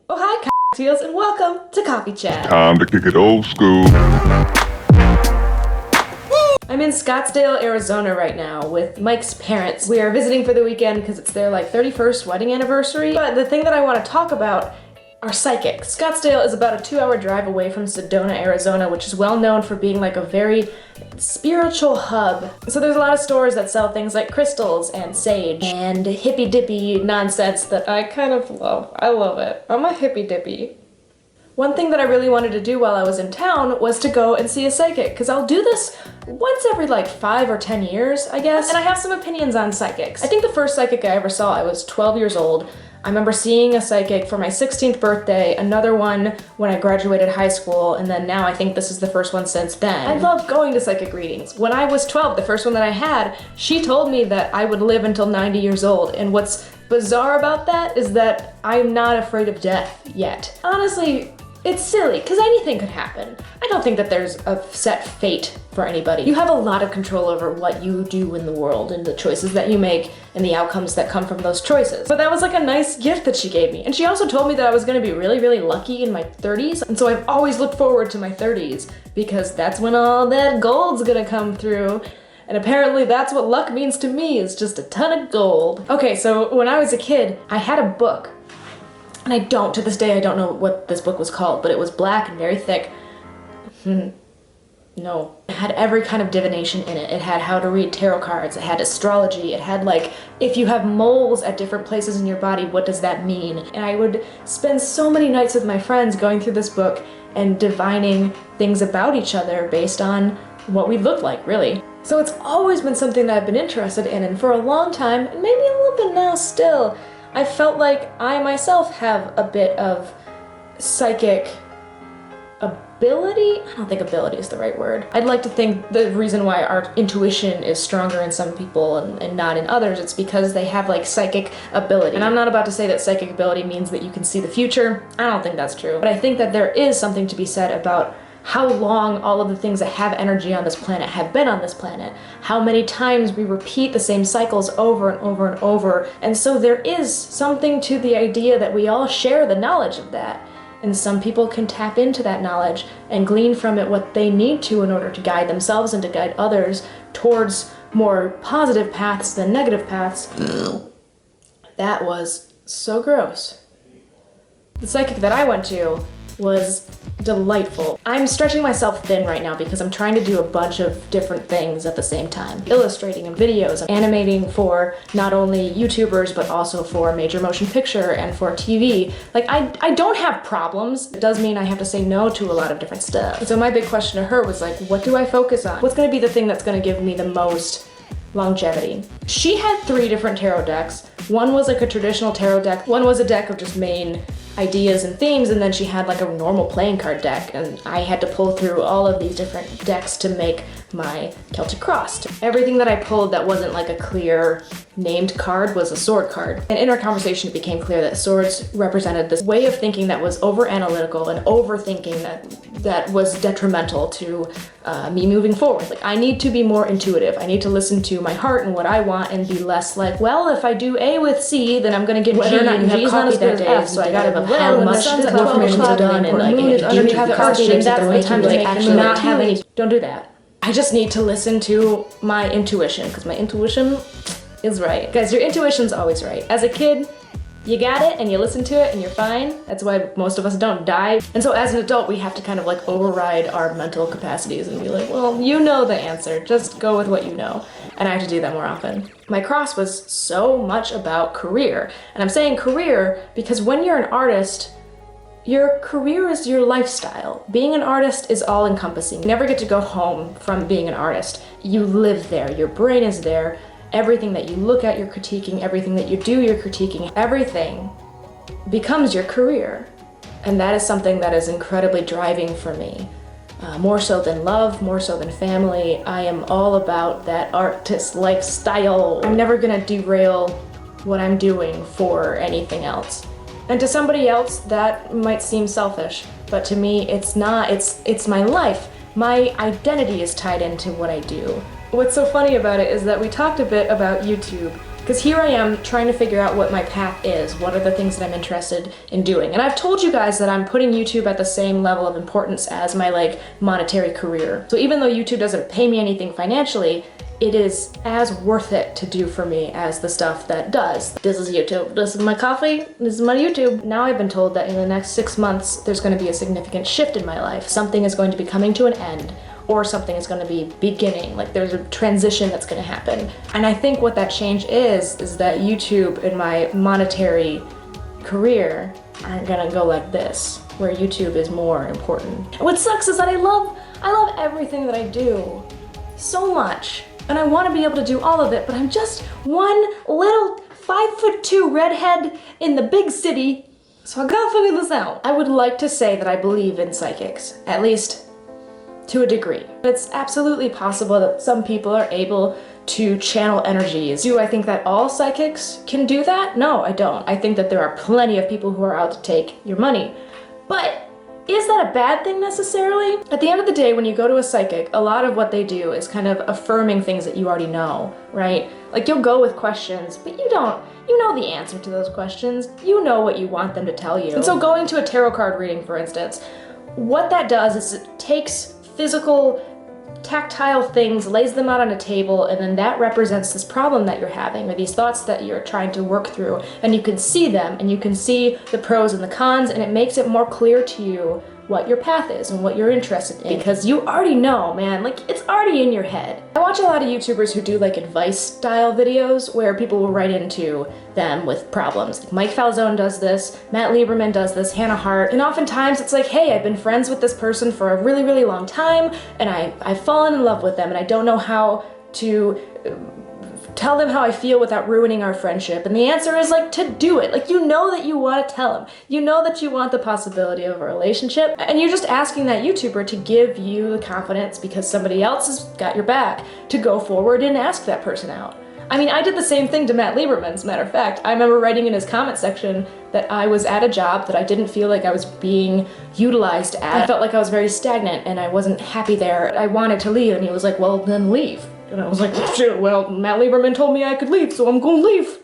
Oh hi cocktails and welcome to Coffee Chat. Time to kick it old school. I'm in Scottsdale, Arizona right now with Mike's parents. We are visiting for the weekend because it's their 31st wedding anniversary. But the thing that I want to talk about are psychics. Scottsdale is about a 2-hour drive away from Sedona, Arizona, which is well known for being a very spiritual hub. So there's a lot of stores that sell things like crystals and sage and hippy dippy nonsense that I kind of love. I love it. I'm a hippy dippy. One thing that I really wanted to do while I was in town was to go and see a psychic, because I'll do this once every 5 or 10 years, I guess, and I have some opinions on psychics. I think the first psychic I ever saw, I was 12 years old. I remember seeing a psychic for my 16th birthday, another one when I graduated high school, and then now I think this is the first one since then. I love going to psychic readings. When I was 12, the first one that I had, she told me that I would live until 90 years old, and what's bizarre about that is that I'm not afraid of death yet. Honestly, it's silly, because anything could happen. I don't think that there's a set fate for anybody. You have a lot of control over what you do in the world and the choices that you make and the outcomes that come from those choices. But that was a nice gift that she gave me. And she also told me that I was gonna be really, really lucky in my 30s. And so I've always looked forward to my 30s because that's when all that gold's gonna come through. And apparently that's what luck means to me, is just a ton of gold. Okay, so when I was a kid, I had a book. And to this day, I don't know what this book was called, but it was black and very thick. No. It had every kind of divination in it. It had how to read tarot cards, it had astrology, it had if you have moles at different places in your body, what does that mean? And I would spend so many nights with my friends going through this book and divining things about each other based on what we looked like, really. So it's always been something that I've been interested in, and for a long time, and maybe a little bit now still, I felt like I myself have a bit of psychic ability. I don't think ability is the right word. I'd like to think the reason why our intuition is stronger in some people and not in others, it's because they have psychic ability. And I'm not about to say that psychic ability means that you can see the future. I don't think that's true. But I think that there is something to be said about how long all of the things that have energy on this planet have been on this planet, how many times we repeat the same cycles over and over and over. And so there is something to the idea that we all share the knowledge of that. And some people can tap into that knowledge and glean from it what they need to in order to guide themselves and to guide others towards more positive paths than negative paths. That was so gross. The psychic that I went to was delightful. I'm stretching myself thin right now because I'm trying to do a bunch of different things at the same time. Illustrating and videos, I'm animating for not only YouTubers but also for major motion picture and for TV. I don't have problems. It does mean I have to say no to a lot of different stuff. And so my big question to her was what do I focus on? What's gonna be the thing that's gonna give me the most longevity? She had 3 different tarot decks. One was a traditional tarot deck, one was a deck of just main ideas and themes, and then she had a normal playing card deck, and I had to pull through all of these different decks to make my Celtic Cross. Everything that I pulled that wasn't a clear named card was a sword card. And in our conversation it became clear that swords represented this way of thinking that was over-analytical and overthinking that was detrimental to me moving forward. I need to be more intuitive. I need to listen to my heart and what I want and be less well, if I do A with C, then I'm gonna get G, and G's not as good as F, so I gotta have how much information is done, and do you have questions at the right time to actually not have any. Don't do that. I just need to listen to my intuition, because my intuition is right. Guys, your intuition's always right. As a kid, you got it and you listen to it and you're fine. That's why most of us don't die. And so as an adult, we have to kind of override our mental capacities and be well, you know the answer, just go with what you know. And I have to do that more often. My cross was so much about career. And I'm saying career because when you're an artist, your career is your lifestyle. Being an artist is all encompassing. You never get to go home from being an artist. You live there, your brain is there. Everything that you look at, you're critiquing. Everything that you do, you're critiquing. Everything becomes your career. And that is something that is incredibly driving for me. More so than love, more so than family. I am all about that artist lifestyle. I'm never gonna derail what I'm doing for anything else. And to somebody else, that might seem selfish, but to me, it's not. It's my life. My identity is tied into what I do. What's so funny about it is that we talked a bit about YouTube Because here I am trying to figure out what my path is. What are the things that I'm interested in doing? And I've told you guys that I'm putting YouTube at the same level of importance as my like monetary career. So even though YouTube doesn't pay me anything financially, it is as worth it to do for me as the stuff that does. This is YouTube. This is my coffee. This is my YouTube. Now I've been told that in the next 6 months, there's going to be a significant shift in my life. Something is going to be coming to an end, or something is going to be beginning. Like there's a transition that's going to happen. And I think what that change is that YouTube and my monetary career aren't going to go like this, where YouTube is more important. What sucks is that I love everything that I do so much. And I want to be able to do all of it, but I'm just one little 5'2" redhead in the big city, so I gotta figure this out. I would like to say that I believe in psychics, at least to a degree. It's absolutely possible that some people are able to channel energies. Do I think that all psychics can do that? No, I don't. I think that there are plenty of people who are out to take your money. But is that a bad thing necessarily? At the end of the day, when you go to a psychic, a lot of what they do is kind of affirming things that you already know, right? Like you'll go with questions, but you know the answer to those questions. You know what you want them to tell you. And so going to a tarot card reading, for instance, what that does is it takes physical, tactile things, lays them out on a table, and then that represents this problem that you're having, or these thoughts that you're trying to work through, and you can see them, and you can see the pros and the cons, and it makes it more clear to you what your path is and what you're interested in, because you already know, man, like it's already in your head. I watch a lot of YouTubers who do like advice style videos where people will write into them with problems. Like Mike Falzone does this, Matt Lieberman does this, Hannah Hart, and oftentimes it's like, hey, I've been friends with this person for a really, really long time, and I've fallen in love with them, and I don't know how to tell them how I feel without ruining our friendship. And the answer is like to do it. Like you know that you want to tell them. You know that you want the possibility of a relationship, and you're just asking that YouTuber to give you the confidence because somebody else has got your back to go forward and ask that person out. I mean, I did the same thing to Matt Lieberman, as a matter of fact. I remember writing in his comment section that I was at a job that I didn't feel like I was being utilized at. I felt like I was very stagnant and I wasn't happy there. I wanted to leave, and he was like, well, then leave. And I was like, shit, well, Matt Lieberman told me I could leave, so I'm gonna leave.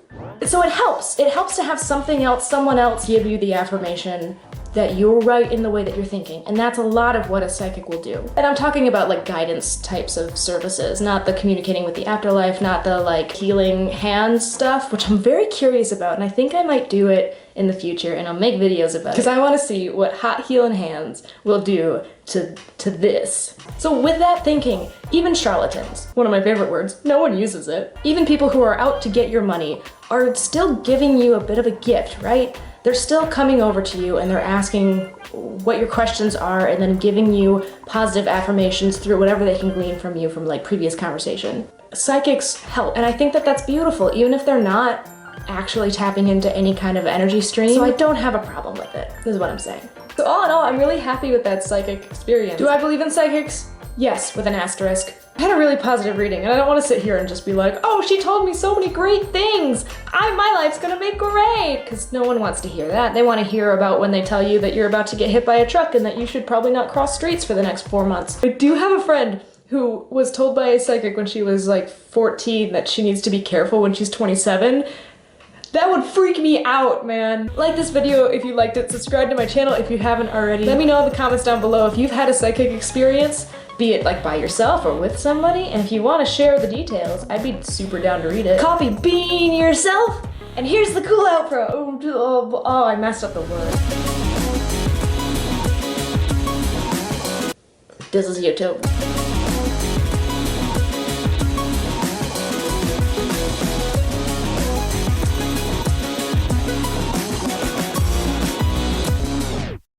So it helps. It helps to have something else, someone else give you the affirmation that you're right in the way that you're thinking. And that's a lot of what a psychic will do. And I'm talking about like guidance types of services, not the communicating with the afterlife, not the like healing hands stuff, which I'm very curious about. And I think I might do it in the future, and I'll make videos about it because I want to see what hot healing hands will do to this. So with that thinking, even charlatans, one of my favorite words, no one uses it. Even people who are out to get your money are still giving you a bit of a gift, right? They're still coming over to you and they're asking what your questions are and then giving you positive affirmations through whatever they can glean from you from like previous conversation. Psychics help, and I think that that's beautiful, even if they're not actually tapping into any kind of energy stream. So I don't have a problem with it, is what I'm saying. So all in all, I'm really happy with that psychic experience. Do I believe in psychics? Yes, with an asterisk. I had a really positive reading, and I don't want to sit here and just be like, oh, she told me so many great things. My life's gonna be great. Because no one wants to hear that. They want to hear about when they tell you that you're about to get hit by a truck and that you should probably not cross streets for the next 4 months. I do have a friend who was told by a psychic when she was like 14 that she needs to be careful when she's 27. That would freak me out, man. Like this video if you liked it, subscribe to my channel if you haven't already. Let me know in the comments down below if you've had a psychic experience, be it like by yourself or with somebody, and if you want to share the details, I'd be super down to read it. Coffee bean yourself, and here's the cool outro. Oh, I messed up the word. This is YouTube.